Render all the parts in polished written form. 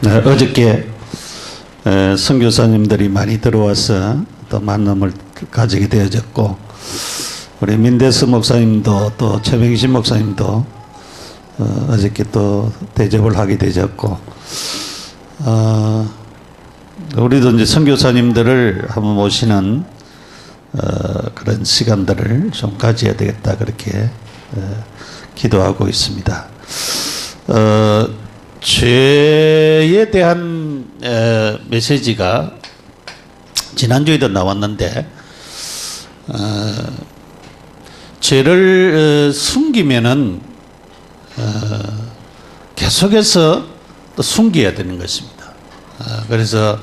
네, 어저께 선교사님들이 많이 들어와서 또 만남을 가지게 되어졌고, 우리 민대수 목사님도 또 최병신 목사님도 어저께 또 대접을 하게 되셨고, 우리도 이제 선교사님들을 한번 모시는 그런 시간들을 좀 가져야 되겠다, 그렇게 기도하고 있습니다. 죄에 대한 메시지가 지난주에도 나왔는데, 죄를 숨기면은 계속해서 또 숨겨야 되는 것입니다. 그래서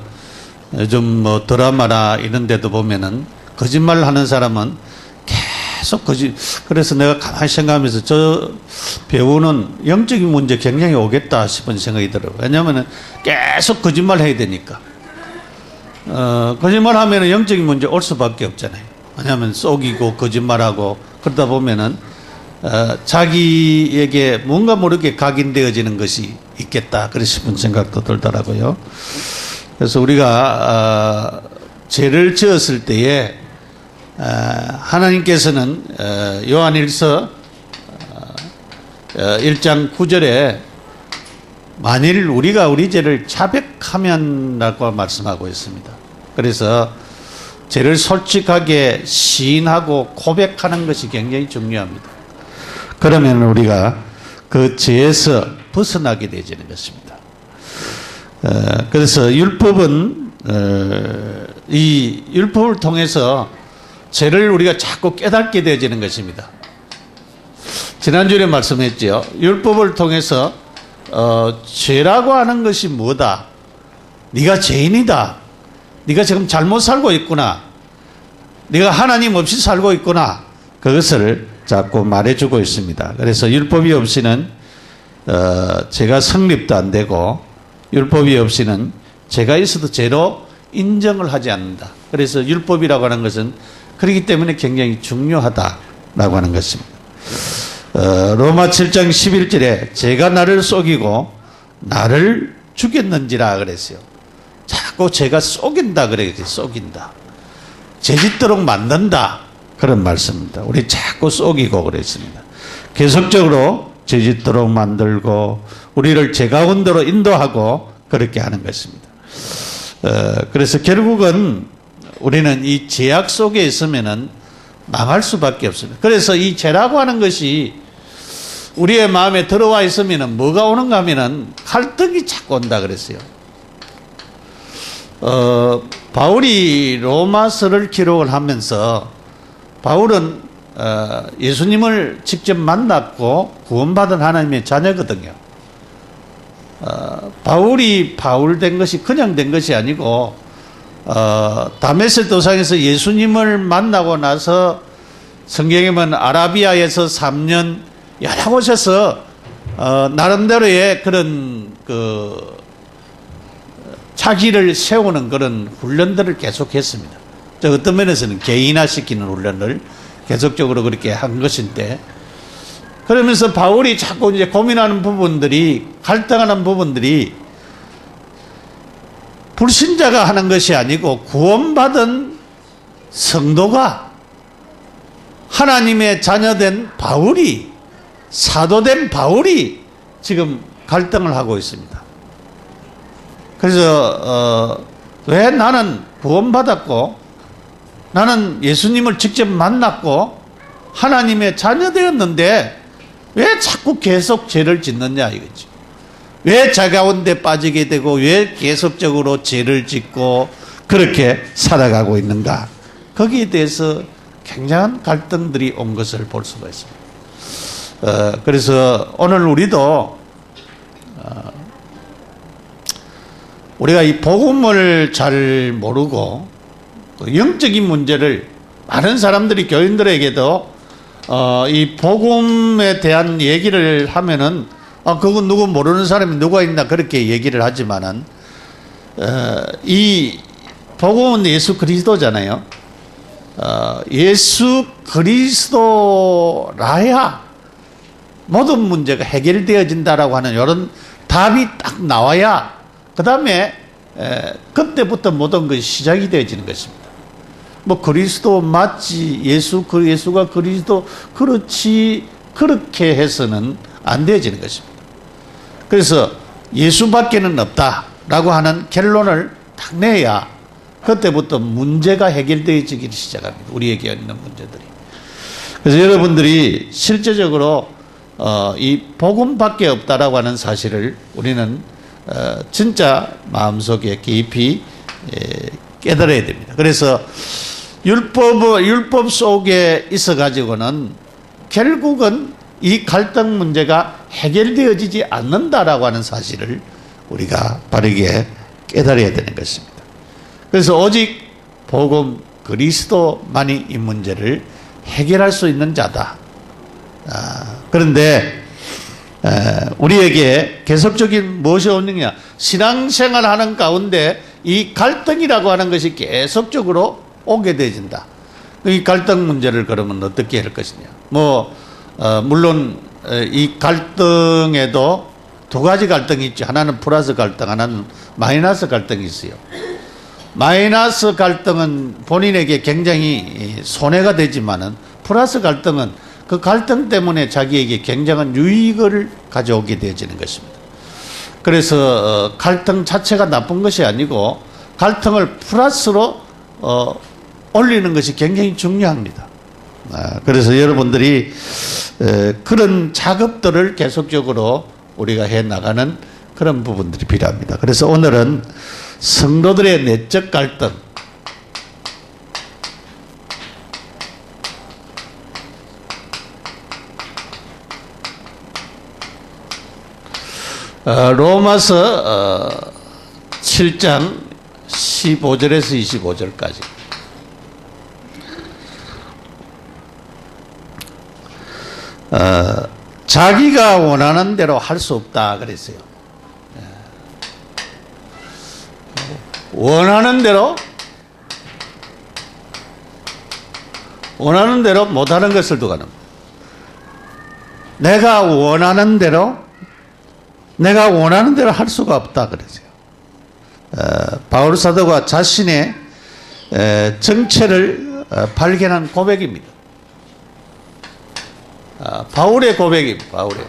요즘 뭐 드라마나 이런 데도 보면은 거짓말을 하는 사람은 계속 그래서 내가 가만히 생각하면서 저 배우는 영적인 문제 굉장히 오겠다 싶은 생각이 들어요. 왜냐하면 계속 거짓말 해야 되니까. 거짓말 하면 영적인 문제 올 수밖에 없잖아요. 왜냐하면 속이고 거짓말하고 그러다 보면은 자기에게 뭔가 모르게 각인되어지는 것이 있겠다, 그런 싶은 생각도 들더라고요. 그래서 우리가 죄를 지었을 때에 하나님께서는 요한일서 1장 9절에 만일 우리가 우리 죄를 자백하면 라고 말씀하고 있습니다. 그래서 죄를 솔직하게 시인하고 고백하는 것이 굉장히 중요합니다. 그러면 우리가 그 죄에서 벗어나게 되지는 것입니다. 그래서 율법은 이 율법을 통해서 죄를 우리가 자꾸 깨닫게 되어지는 것입니다. 지난주에 말씀했죠. 율법을 통해서 죄라고 하는 것이 뭐다? 네가 죄인이다. 네가 지금 잘못 살고 있구나. 네가 하나님 없이 살고 있구나. 그것을 자꾸 말해주고 있습니다. 그래서 율법이 없이는 죄가 성립도 안 되고, 율법이 없이는 죄가 있어도 죄로 인정을 하지 않는다. 그래서 율법이라고 하는 것은 그렇기 때문에 굉장히 중요하다라고 하는 것입니다. 로마 7장 11절에 죄가 나를 속이고 나를 죽였는지라 그랬어요. 자꾸 죄가 속인다 그래요. 속인다. 죄짓도록 만든다. 그런 말씀입니다. 우리 자꾸 속이고 그랬습니다. 계속적으로 죄짓도록 만들고 우리를 죄 가운데로 인도하고 그렇게 하는 것입니다. 그래서 결국은 우리는 이 죄악 속에 있으면은 망할 수밖에 없습니다. 그래서 이 죄라고 하는 것이 우리의 마음에 들어와 있으면은 뭐가 오는가 하면은 갈등이 자꾸 온다 그랬어요. 바울이 로마서를 기록을 하면서 바울은 예수님을 직접 만났고 구원받은 하나님의 자녀거든요. 바울이 바울 된 것이 그냥 된 것이 아니고 다메섹 도상에서 예수님을 만나고 나서 성경에 보면 아라비아에서 3년 여러 곳에서 나름대로의 그런 자기를 세우는 그런 훈련들을 계속했습니다. 어떤 면에서는 개인화시키는 훈련을 계속적으로 그렇게 한 것인데, 그러면서 바울이 자꾸 이제 고민하는 부분들이, 갈등하는 부분들이 불신자가 하는 것이 아니고 구원받은 성도가, 하나님의 자녀된 바울이, 사도된 바울이 지금 갈등을 하고 있습니다. 그래서 왜 나는 구원받았고 나는 예수님을 직접 만났고 하나님의 자녀 되었는데 왜 자꾸 계속 죄를 짓느냐 이거지. 왜 자 가운데 빠지게 되고 왜 계속적으로 죄를 짓고 그렇게 살아가고 있는가. 거기에 대해서 굉장한 갈등들이 온 것을 볼 수가 있습니다. 그래서 오늘 우리도 우리가 이 복음을 잘 모르고 영적인 문제를 많은 사람들이 교인들에게도 이 복음에 대한 얘기를 하면은 그건 누구 모르는 사람이 누가 있나 그렇게 얘기를 하지만은 이 복음은 예수 그리스도잖아요. 예수 그리스도라야 모든 문제가 해결되어진다라고 하는 이런 답이 딱 나와야 그 다음에 그때부터 모든 것이 시작이 되어지는 것입니다. 뭐 그리스도 맞지, 예수가 그리스도 그렇지, 그렇게 해서는 안 되어지는 것입니다. 그래서 예수밖에는 없다라고 하는 결론을 딱 내야 그때부터 문제가 해결되어지기 시작합니다. 우리에게 있는 문제들이. 그래서 여러분들이 실제적으로 이 복음밖에 없다라고 하는 사실을 우리는 진짜 마음속에 깊이 깨달아야 됩니다. 그래서 율법 속에 있어 가지고는 결국은 이 갈등 문제가 해결되어지지 않는다라고 하는 사실을 우리가 바르게 깨달아야 되는 것입니다. 그래서 오직 복음 그리스도만이 이 문제를 해결할 수 있는 자다. 그런데 우리에게 계속적인 무엇이 오느냐, 신앙생활 하는 가운데 이 갈등이라고 하는 것이 계속적으로 오게 되어진다. 이 갈등 문제를 그러면 어떻게 할 것이냐. 물론 이 갈등에도 두 가지 갈등이 있죠. 하나는 플러스 갈등, 하나는 마이너스 갈등이 있어요. 마이너스 갈등은 본인에게 굉장히 손해가 되지만은 플러스 갈등은 그 갈등 때문에 자기에게 굉장한 유익을 가져오게 되어지는 것입니다. 그래서 갈등 자체가 나쁜 것이 아니고 갈등을 플러스로 올리는 것이 굉장히 중요합니다. 그래서 여러분들이 그런 작업들을 계속적으로 우리가 해나가는 그런 부분들이 필요합니다. 그래서 오늘은 성도들의 내적 갈등, 로마서 7장 15절에서 25절까지 자기가 원하는 대로 할 수 없다 그랬어요. 원하는 대로 못하는 것을 두고는 내가 원하는 대로 할 수가 없다 그랬어요. 바울 사도가 자신의 정체를 발견한 고백입니다. 바울의 고백입니다. 바울의.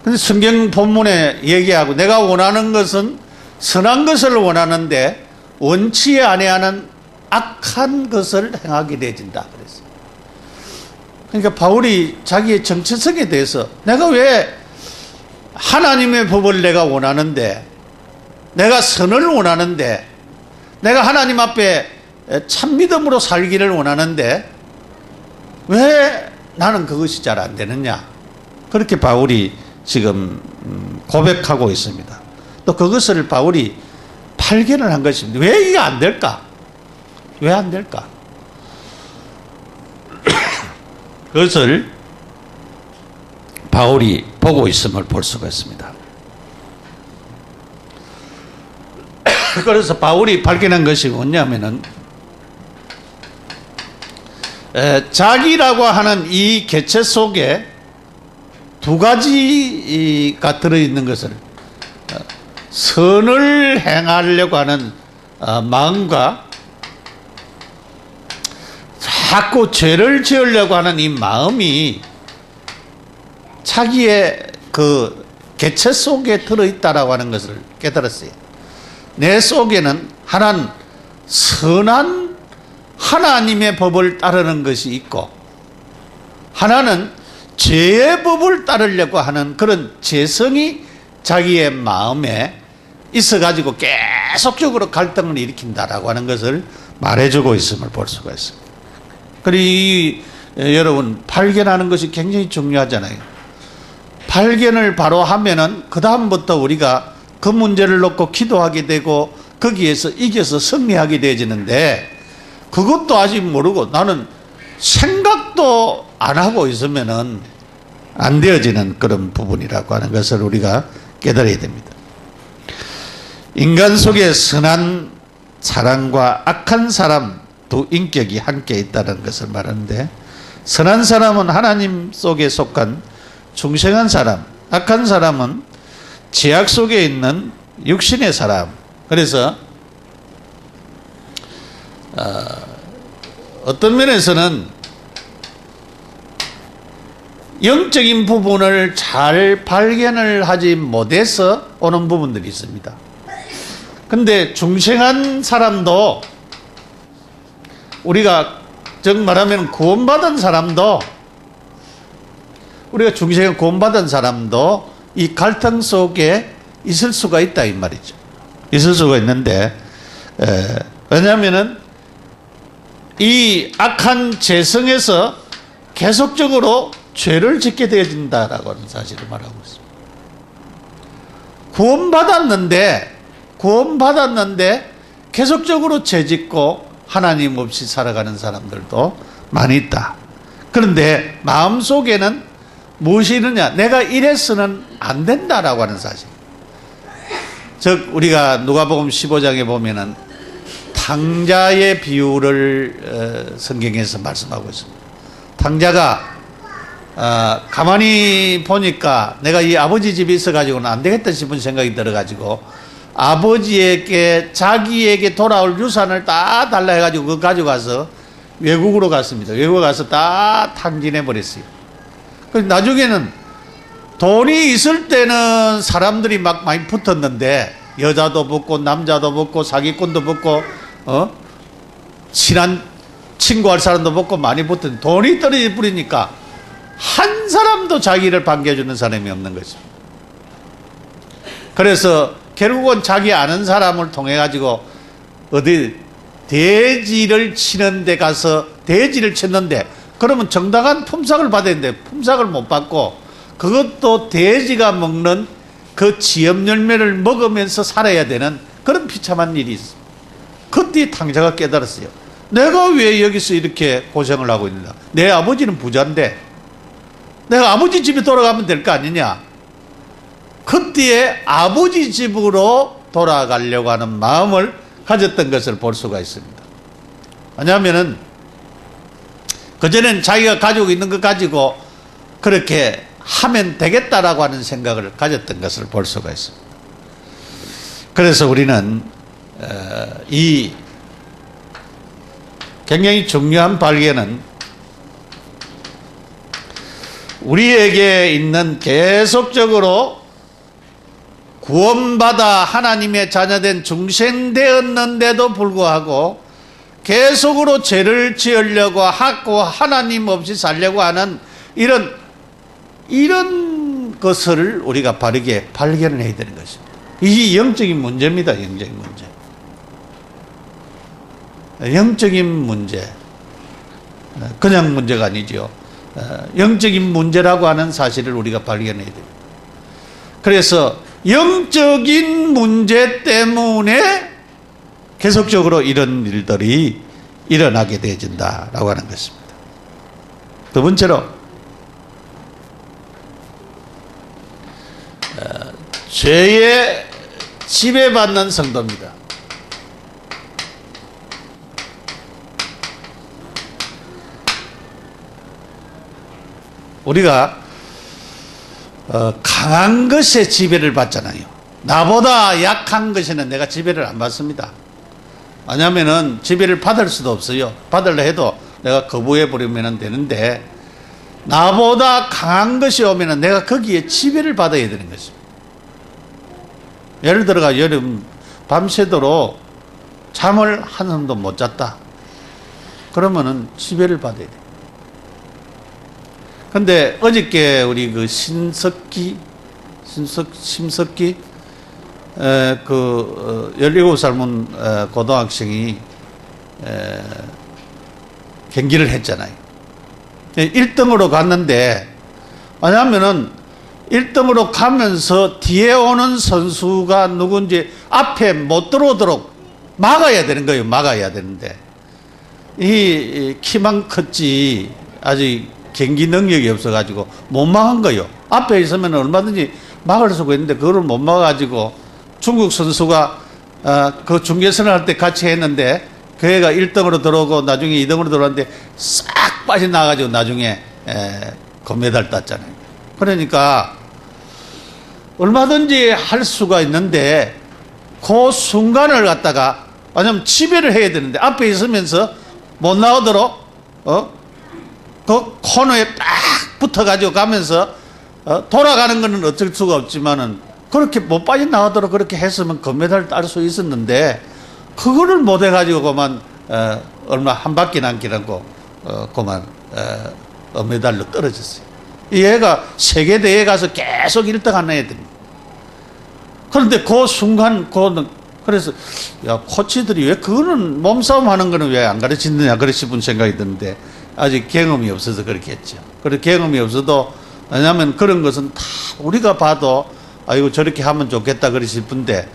근데 성경 본문에 얘기하고 내가 원하는 것은 선한 것을 원하는데 원치 아니하는 악한 것을 행하게 되어진다 그랬어요. 그러니까 바울이 자기의 정체성에 대해서 내가 왜 하나님의 법을 내가 원하는데, 내가 선을 원하는데, 내가 하나님 앞에 참믿음으로 살기를 원하는데 왜 나는 그것이 잘 안 되느냐, 그렇게 바울이 지금 고백하고 있습니다. 또 그것을 바울이 발견을 한 것입니다. 왜 이게 안 될까? 왜 안 될까? 그것을 바울이 보고 있음을 볼 수가 있습니다. 그래서 바울이 발견한 것이 뭐냐면은 자기라고 하는 이 개체 속에 두 가지가 들어있는 것을 선을 행하려고 하는 마음과 자꾸 죄를 지으려고 하는 이 마음이 자기의 그 개체 속에 들어있다라고 하는 것을 깨달았어요. 내 속에는 하나는 선한 하나님의 법을 따르는 것이 있고, 하나는 죄의 법을 따르려고 하는 그런 죄성이 자기의 마음에 있어가지고 계속적으로 갈등을 일으킨다라고 하는 것을 말해주고 있음을 볼 수가 있습니다. 그리고 여러분, 발견하는 것이 굉장히 중요하잖아요. 발견을 바로 하면은 그 다음부터 우리가 그 문제를 놓고 기도하게 되고 거기에서 이겨서 승리하게 되어지는데, 그것도 아직 모르고 나는 생각도 안 하고 있으면은 안 되어지는 그런 부분이라고 하는 것을 우리가 깨달아야 됩니다. 인간 속에 선한 사람과 악한 사람 두 인격이 함께 있다는 것을 말하는데, 선한 사람은 하나님 속에 속한 중생한 사람, 악한 사람은 죄악 속에 있는 육신의 사람. 그래서 어떤 면에서는 영적인 부분을 잘 발견을 하지 못해서 오는 부분들이 있습니다. 근데 중생한 사람도, 우리가 즉 말하면 구원받은 사람도, 우리가 중생에 구원받은 사람도 이 갈등 속에 있을 수가 있다 이 말이죠. 있을 수가 있는데, 왜냐하면은 이 악한 재성에서 계속적으로 죄를 짓게 되어진다라고 하는 사실을 말하고 있습니다. 구원받았는데 계속적으로 죄 짓고 하나님 없이 살아가는 사람들도 많이 있다. 그런데 마음속에는 무엇이 있느냐? 내가 이래서는 안 된다라고 하는 사실. 즉 우리가 누가복음 15장에 보면은 탕자의 비유를 성경에서 말씀하고 있습니다. 탕자가 가만히 보니까 내가 이 아버지 집에 있어가지고는 안 되겠다 싶은 생각이 들어가지고 아버지에게 자기에게 돌아올 유산을 다 달라 해가지고 그거 가져가서 외국으로 갔습니다. 외국에 가서 다 탕진해 버렸어요. 나중에는 돈이 있을 때는 사람들이 막 많이 붙었는데, 여자도 붙고 남자도 붙고 사기꾼도 붙고 친한 친구할 사람도 붙고 많이 붙었는데, 돈이 떨어져 버리니까 한 사람도 자기를 반겨주는 사람이 없는 거죠. 그래서 결국은 자기 아는 사람을 통해 가지고 어디 대지를 치는 데 가서 대지를 쳤는데, 그러면 정당한 품삯을 받아야 되는데 품삯을 못 받고 그것도 돼지가 먹는 그 지엽 열매를 먹으면서 살아야 되는 그런 비참한 일이 있어. 그때 탕자가 깨달았어요. 내가 왜 여기서 이렇게 고생을 하고 있느냐? 내 아버지는 부자인데 내가 아버지 집에 돌아가면 될 거 아니냐? 그때에 아버지 집으로 돌아가려고 하는 마음을 가졌던 것을 볼 수가 있습니다. 왜냐하면은 그전에는 자기가 가지고 있는 것 가지고 그렇게 하면 되겠다라고 하는 생각을 가졌던 것을 볼 수가 있습니다. 그래서 우리는 이 굉장히 중요한 발견은 우리에게 있는 계속적으로 구원받아 하나님의 자녀된 중생되었는데도 불구하고 계속으로 죄를 지으려고 하고 하나님 없이 살려고 하는 이런 것을 우리가 바르게 발견을 해야 되는 것입니다. 이게 영적인 문제입니다. 영적인 문제. 영적인 문제. 그냥 문제가 아니죠. 영적인 문제라고 하는 사실을 우리가 발견해야 됩니다. 그래서 영적인 문제 때문에 계속적으로 이런 일들이 일어나게 되어진다라고 하는 것입니다. 두 번째로 죄에 지배받는 성도입니다. 우리가 강한 것에 지배를 받잖아요. 나보다 약한 것에는 내가 지배를 안 받습니다. 왜냐하면 지배를 받을 수도 없어요. 받으려 해도 내가 거부해 버리면 되는데, 나보다 강한 것이 오면 내가 거기에 지배를 받아야 되는 것입니다. 예를 들어가 여름 밤새도록 잠을 한숨도 못 잤다. 그러면은 지배를 받아야 돼. 근데 어저께 우리 그 심석기 17살 젊은 고등학생이 경기를 했잖아요. 1등으로 갔는데, 왜냐하면은 1등으로 가면서 뒤에 오는 선수가 누군지 앞에 못 들어오도록 막아야 되는 거예요. 막아야 되는데 이 키만 컸지 아직 경기 능력이 없어가지고 못 막은 거예요. 앞에 있으면 얼마든지 막을 수가 있는데 그거를 못 막아가지고 중국 선수가 그 중개선을 할 때 같이 했는데 그 애가 1등으로 들어오고 나중에 2등으로 들어왔는데 싹 빠져나가가지고 나중에 금메달 땄잖아요. 그러니까 얼마든지 할 수가 있는데 그 순간을 갖다가 왜냐면 지배를 해야 되는데 앞에 있으면서 못 나오도록 그 코너에 딱 붙어가지고 가면서 돌아가는 거는 어쩔 수가 없지만은 그렇게 못 빠져나오도록 그렇게 했으면 금메달을 딸 수 있었는데 그거를 못 해가지고 그만 얼마 한 바퀴 남기라고 그만 은메달로 떨어졌어요. 이 애가 세계대회에 가서 계속 1등 하는 애들입니다. 그런데 그 순간 그래서 야 코치들이 왜 그거는 몸싸움 하는 거는 왜 안 가르치느냐 그래 싶은 생각이 드는데 아직 경험이 없어서 그렇게 했죠. 그리고 경험이 없어도 왜냐하면 그런 것은 다 우리가 봐도 아이고 저렇게 하면 좋겠다 그러 싶은데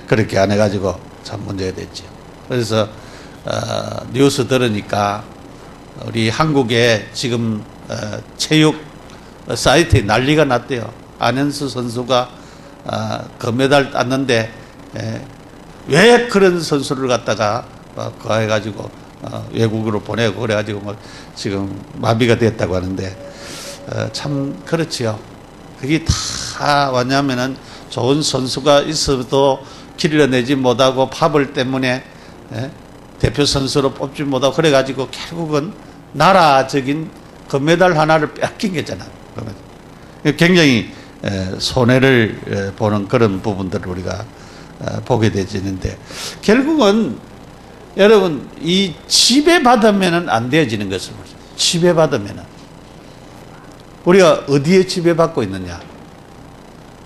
그렇게 안 해가지고 참 문제가 됐죠. 그래서 뉴스 들으니까 우리 한국에 지금 체육 사이트에 난리가 났대요. 안현수 선수가 금메달 땄는데 왜 그런 선수를 갖다가 그거 해가지고 외국으로 보내고 그래가지고 뭐 지금 마비가 됐다고 하는데 참 그렇지요. 그게 다 뭐냐면은 좋은 선수가 있어도 길러내지 못하고 파벌 때문에 대표 선수로 뽑지 못하고 그래가지고 결국은 나라적인 금메달 하나를 뺏긴 거잖아요. 굉장히 손해를 보는 그런 부분들을 우리가 보게 되지는데 결국은 여러분 이 지배받으면 안 되어지는 것을 지배받으면 우리가 어디에 지배받고 있느냐?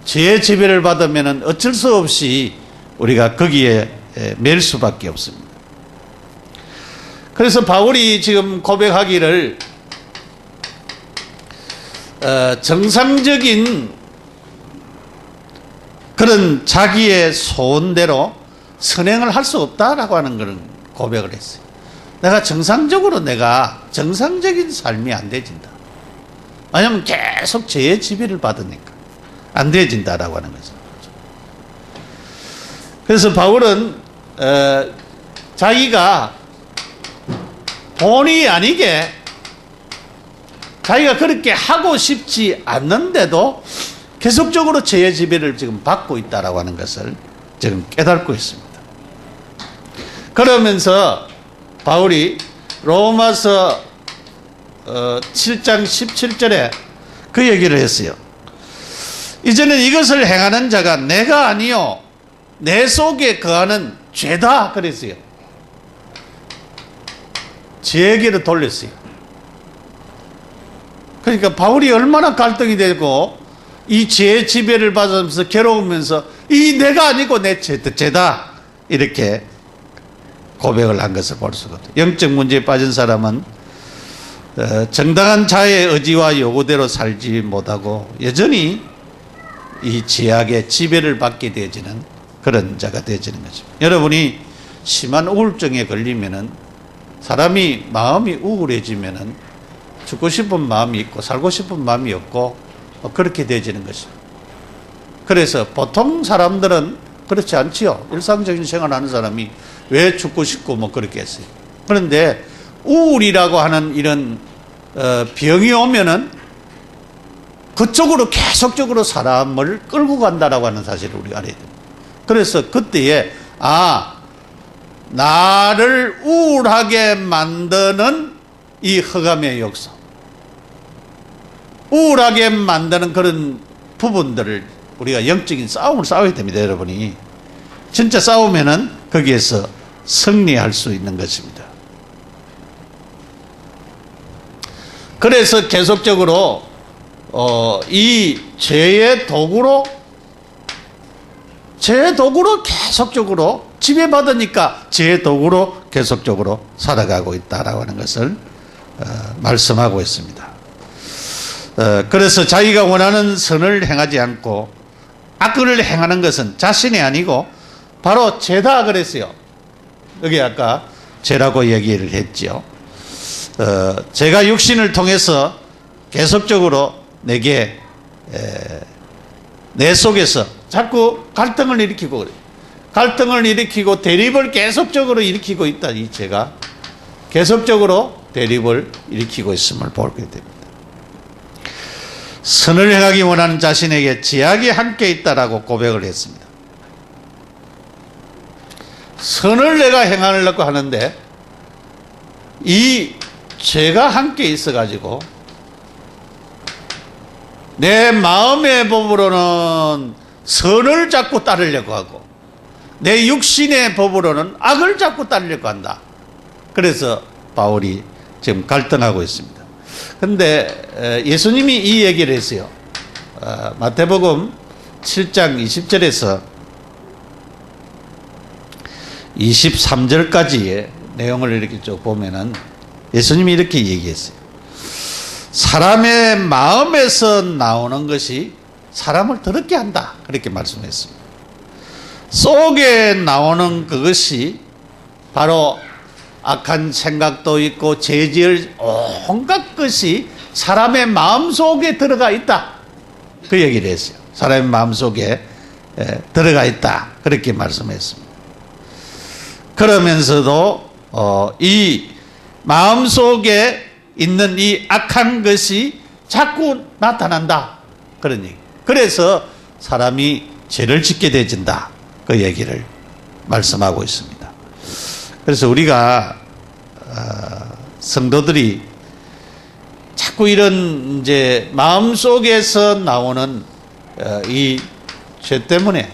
죄의 지배를 받으면 어쩔 수 없이 우리가 거기에 맬 수밖에 없습니다. 그래서 바울이 지금 고백하기를 정상적인 그런 자기의 소원대로 선행을 할 수 없다라고 하는 그런 고백을 했어요. 내가 정상적인 삶이 안 되진다. 왜냐하면 계속 죄의 지배를 받으니까 안 되어진다라고 하는 거죠. 그래서 바울은 자기가 본의 아니게 자기가 그렇게 하고 싶지 않는데도 계속적으로 죄의 지배를 지금 받고 있다라고 하는 것을 지금 깨닫고 있습니다. 그러면서 바울이 로마서 7장 17절에 그 얘기를 했어요. 이제는 이것을 행하는 자가 내가 아니요 내 속에 거하는 죄다 그랬어요. 죄에게로 돌렸어요. 그러니까 바울이 얼마나 갈등이 되고 이 죄의 지배를 받으면서 괴로우면서 이 내가 아니고 내 죄다 이렇게 고백을 한 것을 볼 수가 없어요. 영적 문제에 빠진 사람은 정당한 자의 의지와 요구대로 살지 못하고 여전히 이 죄악의 지배를 받게 되어지는 그런 자가 되어지는 거죠. 여러분이 심한 우울증에 걸리면은 사람이 마음이 우울해지면은 죽고 싶은 마음이 있고 살고 싶은 마음이 없고 그렇게 되어지는 것입니다. 그래서 보통 사람들은 그렇지 않지요. 일상적인 생활하는 사람이 왜 죽고 싶고 뭐 그렇게 했어요. 그런데 우울이라고 하는 이런 병이 오면은 그쪽으로 계속적으로 사람을 끌고 간다라고 하는 사실을 우리가 알아야 됩니다. 그래서 그때에 나를 우울하게 만드는 이 흑암의 역사, 우울하게 만드는 그런 부분들을 우리가 영적인 싸움을 싸워야 됩니다. 여러분이 진짜 싸우면은 거기에서 승리할 수 있는 것입니다. 그래서 계속적으로 이 죄의 도구로 계속적으로 지배받으니까 죄의 도구로 계속적으로 살아가고 있다라고 하는 것을 말씀하고 있습니다. 그래서 자기가 원하는 선을 행하지 않고 악을 행하는 것은 자신이 아니고 바로 죄다 그랬어요. 여기 아까 죄라고 얘기를 했죠. 제가 육신을 통해서 계속적으로 내게 내 속에서 자꾸 갈등을 일으키고 그래요. 갈등을 일으키고 대립을 계속적으로 일으키고 있다. 이 죄가 계속적으로 대립을 일으키고 있음을 보게 됩니다. 선을 행하기 원하는 자신에게 제약이 함께 있다라고 고백을 했습니다. 선을 내가 행하려고 하는데 이 죄가 함께 있어가지고 내 마음의 법으로는 선을 자꾸 따르려고 하고 내 육신의 법으로는 악을 자꾸 따르려고 한다. 그래서 바울이 지금 갈등하고 있습니다. 그런데 예수님이 이 얘기를 했어요. 마태복음 7장 20절에서 23절까지의 내용을 이렇게 쭉 보면은 예수님이 이렇게 얘기했어요. 사람의 마음에서 나오는 것이 사람을 더럽게 한다. 그렇게 말씀했습니다. 속에 나오는 그것이 바로 악한 생각도 있고 죄지을 온갖 것이 사람의 마음속에 들어가 있다. 그 얘기를 했어요. 사람의 마음속에 들어가 있다. 그렇게 말씀했습니다. 그러면서도 이 마음속에 있는 이 악한 것이 자꾸 나타난다. 그런 얘기. 그래서 사람이 죄를 짓게 되진다. 그 얘기를 말씀하고 있습니다. 그래서 우리가 성도들이 자꾸 이런 이제 마음속에서 나오는 이 죄 때문에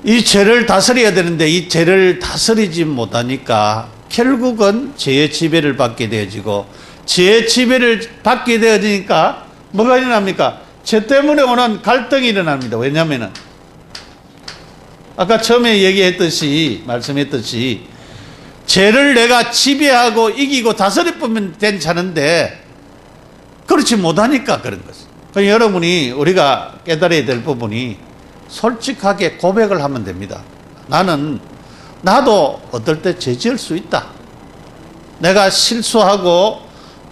이 죄를 다스려야 되는데 이 죄를 다스리지 못하니까 결국은 죄의 지배를 받게 되어지고 죄의 지배를 받게 되어지니까 뭐가 일어납니까? 죄 때문에 오는 갈등이 일어납니다. 왜냐하면 아까 처음에 얘기했듯이 말씀했듯이 죄를 내가 지배하고 이기고 다스리면 괜찮은데 그렇지 못하니까 그런 것이죠. 그러니까 여러분이 우리가 깨달아야 될 부분이 솔직하게 고백을 하면 됩니다. 나도 어떨 때 죄 지을 수 있다. 내가 실수하고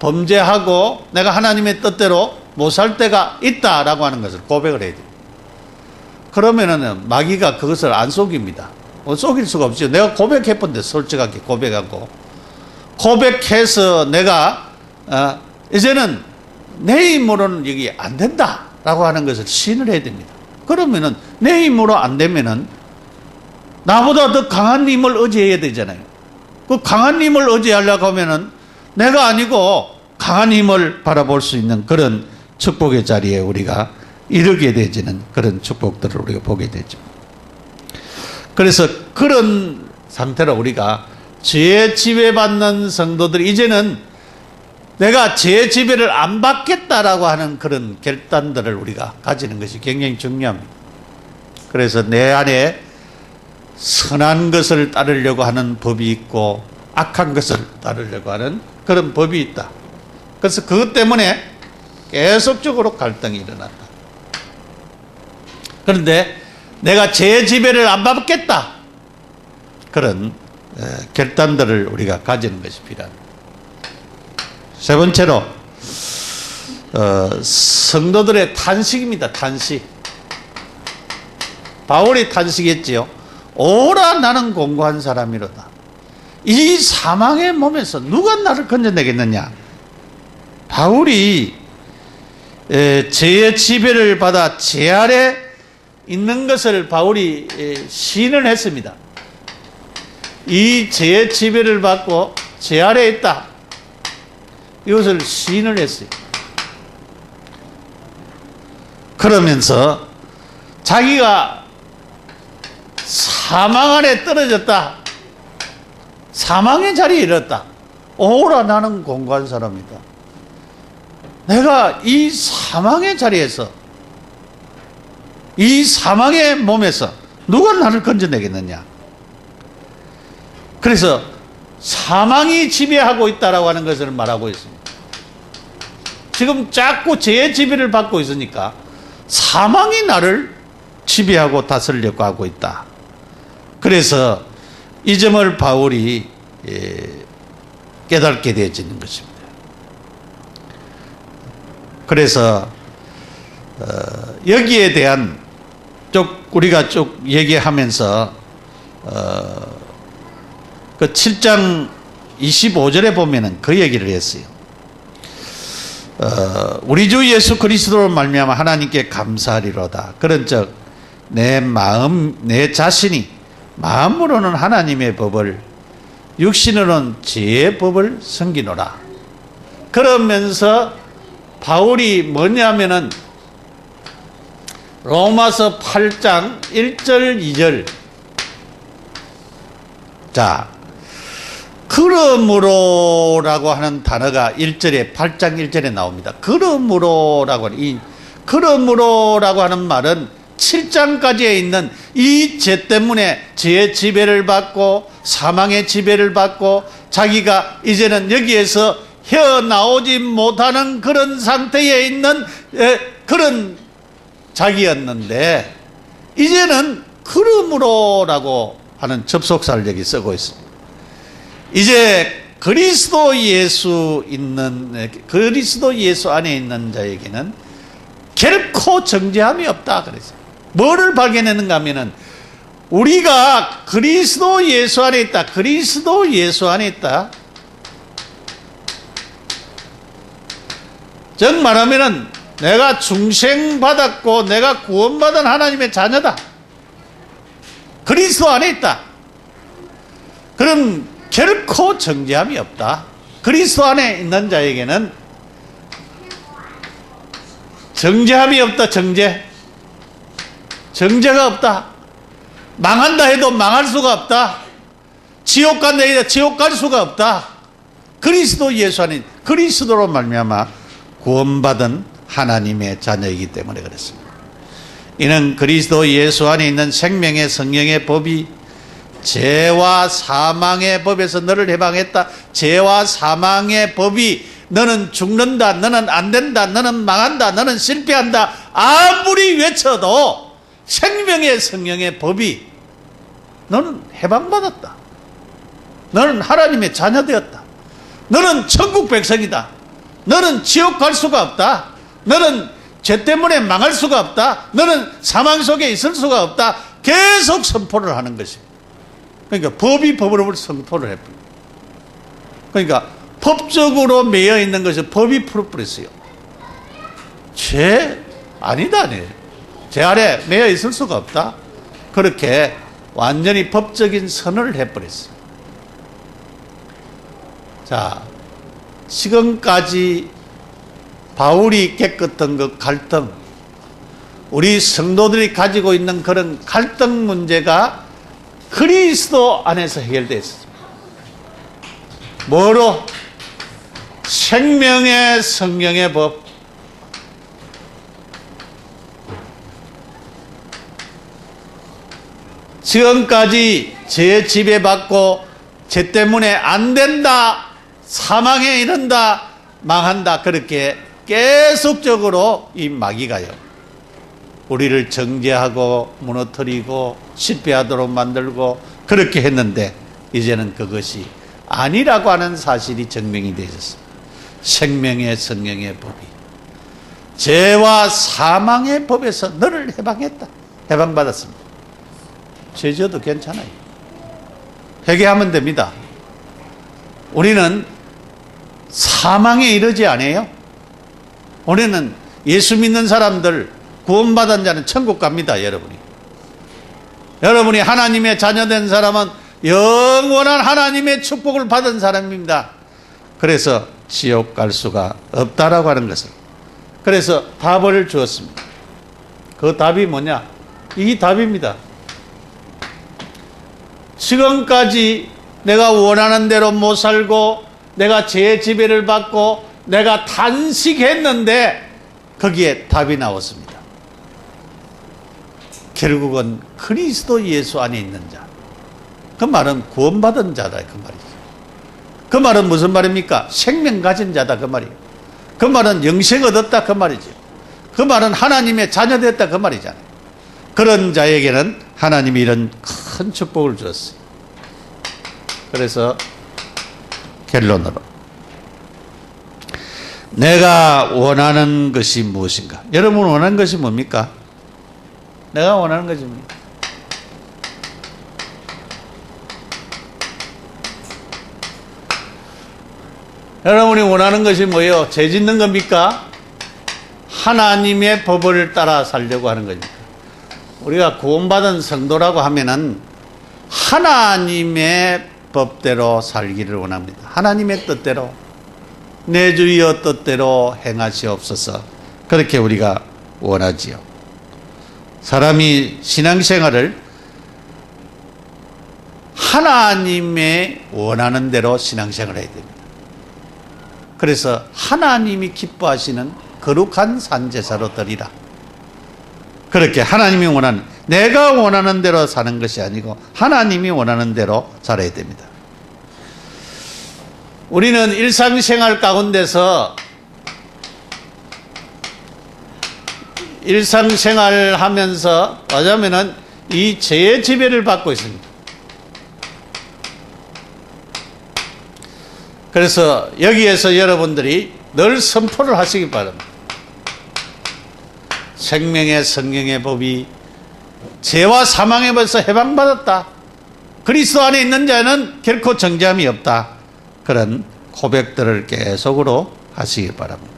범죄하고 내가 하나님의 뜻대로 못 살 때가 있다라고 하는 것을 고백을 해야 돼요. 그러면은 마귀가 그것을 안 속입니다. 속일 수가 없죠. 내가 고백해본데 솔직하게 고백하고 고백해서 내가 이제는 내 힘으로는 이게 안 된다라고 하는 것을 시인을 해야 됩니다. 그러면은 내 힘으로 안 되면은 나보다 더 강한 힘을 의지해야 되잖아요. 그 강한 힘을 의지하려고 하면은 내가 아니고 강한 힘을 바라볼 수 있는 그런 축복의 자리에 우리가 이르게 되지는 그런 축복들을 우리가 보게 되죠. 그래서 그런 상태로 우리가 죄의 지배받는 성도들이 이제는 내가 죄의 지배를 안 받겠다라고 하는 그런 결단들을 우리가 가지는 것이 굉장히 중요합니다. 그래서 내 안에 선한 것을 따르려고 하는 법이 있고 악한 것을 따르려고 하는 그런 법이 있다. 그래서 그것 때문에 계속적으로 갈등이 일어난다. 그런데 내가 죄의 지배를 안 받겠다. 그런 결단들을 우리가 가지는 것이 필요합니다. 세 번째로 성도들의 탄식입니다. 탄식. 바울이 탄식했지요. 오라 나는 공고한 사람이로다. 이 사망의 몸에서 누가 나를 건져내겠느냐. 바울이 죄의 지배를 받아 죄 아래 있는 것을 바울이 시인을 했습니다. 이 죄의 지배를 받고 죄 아래 있다. 이것을 시인을 했어요. 그러면서 자기가 사망 안에 떨어졌다. 사망의 자리에 이르렀다. 오라 나는 공고한 사람이다. 내가 이 사망의 자리에서 이 사망의 몸에서 누가 나를 건져내겠느냐. 그래서 사망이 지배하고 있다라고 하는 것을 말하고 있습니다. 지금 자꾸 죄의 지배를 받고 있으니까 사망이 나를 지배하고 다스리려고 하고 있다. 그래서 이 점을 바울이 깨닫게 되어지는 것입니다. 그래서 여기에 대한 쪽 우리가 쭉 얘기하면서 그 7장 25절에 보면은 그 얘기를 했어요. 우리 주 예수 그리스도로 말미암아 하나님께 감사하리로다. 그런즉 내 자신이 마음으로는 하나님의 법을, 육신으로는 죄의 법을 섬기노라. 그러면서 바울이 뭐냐면은 로마서 8장 1절 2절. 자, 그러므로라고 하는 단어가 1절에 8장 1절에 나옵니다. 그러므로라고 하는 말은 7장까지에 있는 이 죄 때문에 죄의 지배를 받고 사망의 지배를 받고 자기가 이제는 여기에서 헤어나오지 못하는 그런 상태에 있는 그런 자기였는데, 이제는 그러므로라고 하는 접속사를 여기 쓰고 있습니다. 이제 그리스도 예수 안에 있는 자에게는 결코 정죄함이 없다 그랬어요. 뭐를 발견했는가 하면은 우리가 그리스도 예수 안에 있다. 그리스도 예수 안에 있다. 즉 말하면은 내가 중생받았고 내가 구원받은 하나님의 자녀다. 그리스도 안에 있다. 그럼 결코 정죄함이 없다. 그리스도 안에 있는 자에게는 정죄함이 없다. 정죄가 없다. 망한다 해도 망할 수가 없다. 지옥 간다 해도 지옥 갈 수가 없다. 그리스도 예수 안에, 그리스도로 말미암아 구원받은 하나님의 자녀이기 때문에 그렇습니다. 이는 그리스도 예수 안에 있는 생명의 성령의 법이 죄와 사망의 법에서 너를 해방했다. 죄와 사망의 법이 너는 죽는다, 너는 안 된다, 너는 망한다, 너는 실패한다 아무리 외쳐도 생명의 성령의 법이 너는 해방받았다. 너는 하나님의 자녀 되었다. 너는 천국 백성이다. 너는 지옥 갈 수가 없다. 너는 죄 때문에 망할 수가 없다. 너는 사망 속에 있을 수가 없다. 계속 선포를 하는 것입니다. 그러니까 법이 법으로 선포를 해버립니다. 그러니까 법적으로 매여 있는 것이 법이 풀어버렸어요. 죄 아니다. 죄 아래 매여 있을 수가 없다. 그렇게 완전히 법적인 선언을 해버렸어요. 자, 지금까지 바울이 겪었던 그 갈등, 우리 성도들이 가지고 있는 그런 갈등 문제가 그리스도 안에서 해결됐습니다. 뭐로? 생명의 성령의 법. 지금까지 죄 지배받고 죄 때문에 안 된다, 사망에 이른다, 망한다, 그렇게 계속적으로 이 마귀가요 우리를 정죄하고 무너뜨리고 실패하도록 만들고 그렇게 했는데, 이제는 그것이 아니라고 하는 사실이 증명이 되었습니다. 생명의 성령의 법이 죄와 사망의 법에서 너를 해방했다. 해방받았습니다. 죄 지어도 괜찮아요. 회개하면 됩니다. 우리는 사망에 이르지 않아요. 우리는 예수 믿는 사람들, 구원받은 자는 천국 갑니다. 여러분이 하나님의 자녀된 사람은 영원한 하나님의 축복을 받은 사람입니다. 그래서 지옥 갈 수가 없다라고 하는 것을, 그래서 답을 주었습니다. 그 답이 뭐냐? 이 답입니다. 지금까지 내가 원하는 대로 못 살고 내가 죄의 지배를 받고 내가 탄식했는데 거기에 답이 나왔습니다. 결국은 그리스도 예수 안에 있는 자. 그 말은 구원받은 자다 그 말이죠. 그 말은 무슨 말입니까? 생명 가진 자다 그 말이에요. 그 말은 영생 얻었다 그 말이죠. 그 말은 하나님의 자녀 됐다 그 말이잖아요. 그런 자에게는 하나님이 이런 큰 축복을 주었어요. 그래서 결론으로 내가 원하는 것이 무엇인가? 여러분 원하는 것이 뭡니까? 내가 원하는 것입니다. 여러분이 원하는 것이 뭐예요? 죄 짓는 겁니까? 하나님의 법을 따라 살려고 하는 겁니까? 우리가 구원받은 성도라고 하면은 하나님의 법대로 살기를 원합니다. 하나님의 뜻대로, 내 주여 뜻대로 행하시옵소서. 그렇게 우리가 원하지요. 사람이 신앙생활을 하나님의 원하는 대로 신앙생활을 해야 됩니다. 그래서 하나님이 기뻐하시는 거룩한 산제사로 드리라. 그렇게 하나님이 원하는, 내가 원하는 대로 사는 것이 아니고 하나님이 원하는 대로 살아야 됩니다. 우리는 일상생활 가운데서 일상생활 하면서 어쩌면은 이 죄의 지배를 받고 있습니다. 그래서 여기에서 여러분들이 늘 선포를 하시기 바랍니다. 생명의 성령의 법이 죄와 사망의 벌써 해방받았다. 그리스도 안에 있는 자는 결코 정죄함이 없다. 그런 고백들을 계속으로 하시기 바랍니다.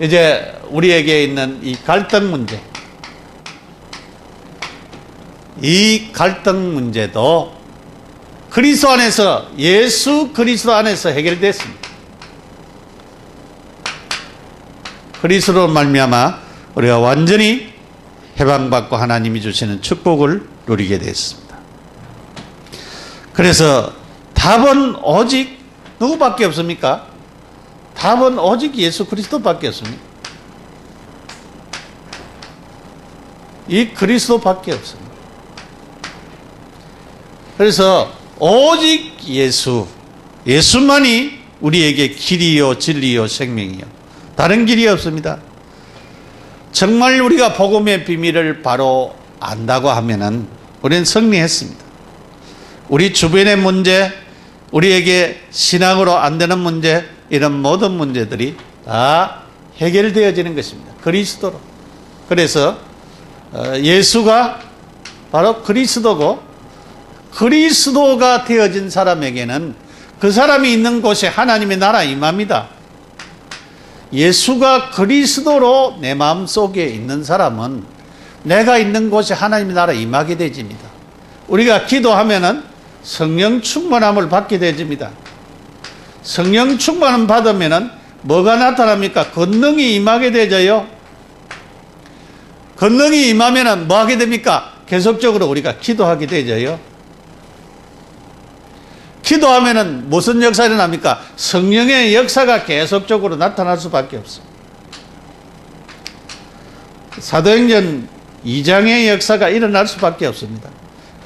이제 우리에게 있는 이 갈등 문제, 이 갈등 문제도 그리스도 안에서, 예수 그리스도 안에서 해결됐습니다. 그리스도로 말미암아 우리가 완전히 해방받고 하나님이 주시는 축복을 누리게 됐습니다. 그래서 답은 오직 누구밖에 없습니까? 답은 오직 예수 그리스도밖에 없습니다. 이 그리스도밖에 없습니다. 그래서 오직 예수만이 우리에게 길이요 진리요 생명이요, 다른 길이 없습니다. 정말 우리가 복음의 비밀을 바로 안다고 하면은 우리는 승리했습니다. 우리 주변의 문제, 우리에게 신앙으로 안 되는 문제, 이런 모든 문제들이 다 해결되어지는 것입니다. 그리스도로. 그래서 예수가 바로 그리스도고, 그리스도가 되어진 사람에게는 그 사람이 있는 곳에 하나님의 나라 임합니다. 예수가 그리스도로 내 마음속에 있는 사람은 내가 있는 곳에 하나님의 나라 임하게 되집니다. 우리가 기도하면은 성령 충만함을 받게 되집니다. 성령 충만함 받으면은 뭐가 나타납니까? 권능이 임하게 되져요. 권능이 임하면은 뭐 하게 됩니까? 계속적으로 우리가 기도하게 되져요. 기도하면은 무슨 역사가 일어납니까? 성령의 역사가 계속적으로 나타날 수밖에 없습니다. 사도행전 2장의 역사가 일어날 수밖에 없습니다.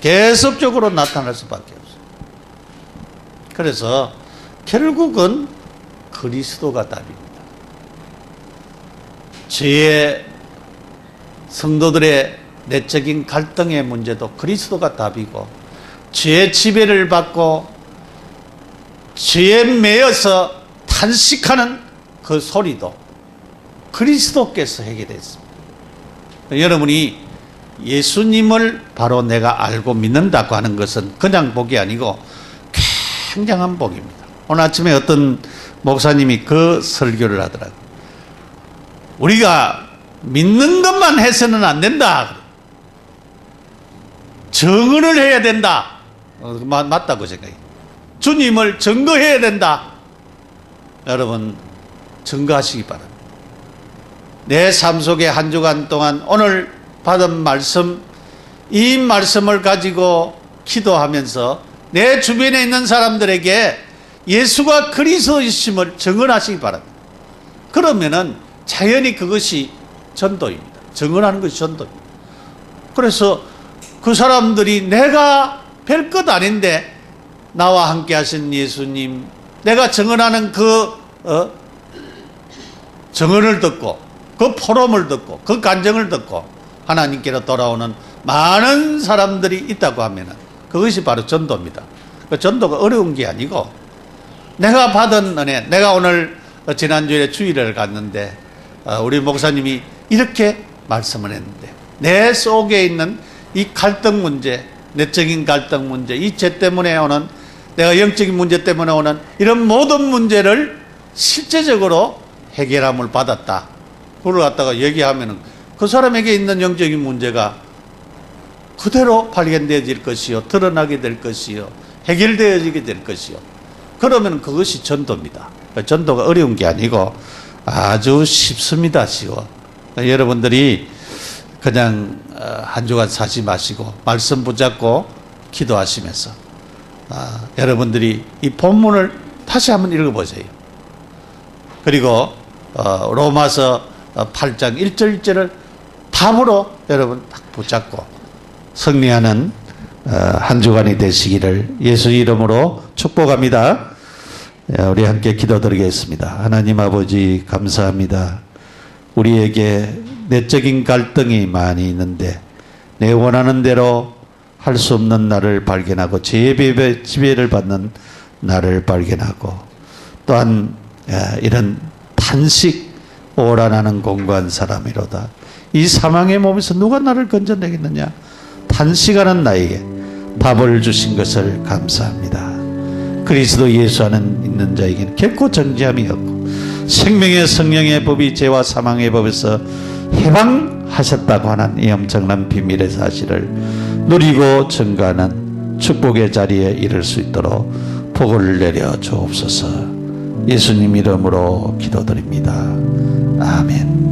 계속적으로 나타날 수밖에 없습니다. 그래서 결국은 그리스도가 답입니다. 죄의 성도들의 내적인 갈등의 문제도 그리스도가 답이고, 죄의 지배를 받고 죄에 매여서 탄식하는 그 소리도 그리스도께서 해결했습니다. 여러분이 예수님을 바로 내가 알고 믿는다고 하는 것은 그냥 복이 아니고 굉장한 복입니다. 오늘 아침에 어떤 목사님이 그 설교를 하더라고요. 우리가 믿는 것만 해서는 안 된다. 증언을 해야 된다. 맞다고 생각해요. 주님을 증거해야 된다. 여러분, 증거하시기 바랍니다. 내 삶 속에 한 주간 동안 오늘 받은 말씀, 이 말씀을 가지고 기도하면서 내 주변에 있는 사람들에게 예수가 그리스도이심을 증언하시기 바랍니다. 그러면은 자연히 그것이 전도입니다. 증언하는 것이 전도입니다. 그래서 그 사람들이 내가 별것 아닌데 나와 함께 하신 예수님, 내가 증언하는 그 증언을 듣고, 그 포럼을 듣고, 그 간증을 듣고 하나님께로 돌아오는 많은 사람들이 있다고 하면 그것이 바로 전도입니다. 그 전도가 어려운 게 아니고, 내가 받은 은혜, 내가 오늘 지난주에 주일을 갔는데 우리 목사님이 이렇게 말씀을 했는데, 내 속에 있는 이 갈등 문제, 내적인 갈등 문제, 이 죄 때문에 오는, 내가 영적인 문제 때문에 오는 이런 모든 문제를 실제적으로 해결함을 받았다. 그걸 갖다가 얘기하면은 그 사람에게 있는 영적인 문제가 그대로 발견되어질 것이요, 드러나게 될 것이요, 해결되어지게 될 것이요. 그러면 그것이 전도입니다. 전도가 어려운 게 아니고 아주 쉽습니다. 쉬워. 여러분들이 그냥 한 주간 사지 마시고 말씀 붙잡고 기도하시면서 여러분들이 이 본문을 다시 한번 읽어보세요. 그리고 로마서 8장 1절 1절을 답으로 여러분 딱 붙잡고 승리하는 한 주간이 되시기를 예수 이름으로 축복합니다. 우리 함께 기도드리겠습니다. 하나님 아버지 감사합니다. 우리에게 내적인 갈등이 많이 있는데 내 원하는 대로 할 수 없는 나를 발견하고 죄의 지배를 받는 나를 발견하고 또한 이런 탄식 오라나는 공고한 사람이로다. 이 사망의 몸에서 누가 나를 건져내겠느냐. 탄식하는 나에게 답을 주신 것을 감사합니다. 그리스도 예수 안에 있는 자에게는 결코 정죄함이 없고 생명의 성령의 법이 죄와 사망의 법에서 해방하셨다고 하는 이 엄청난 비밀의 사실을 누리고 증거하는 축복의 자리에 이를 수 있도록 복을 내려 주옵소서. 예수님 이름으로 기도드립니다. 아멘.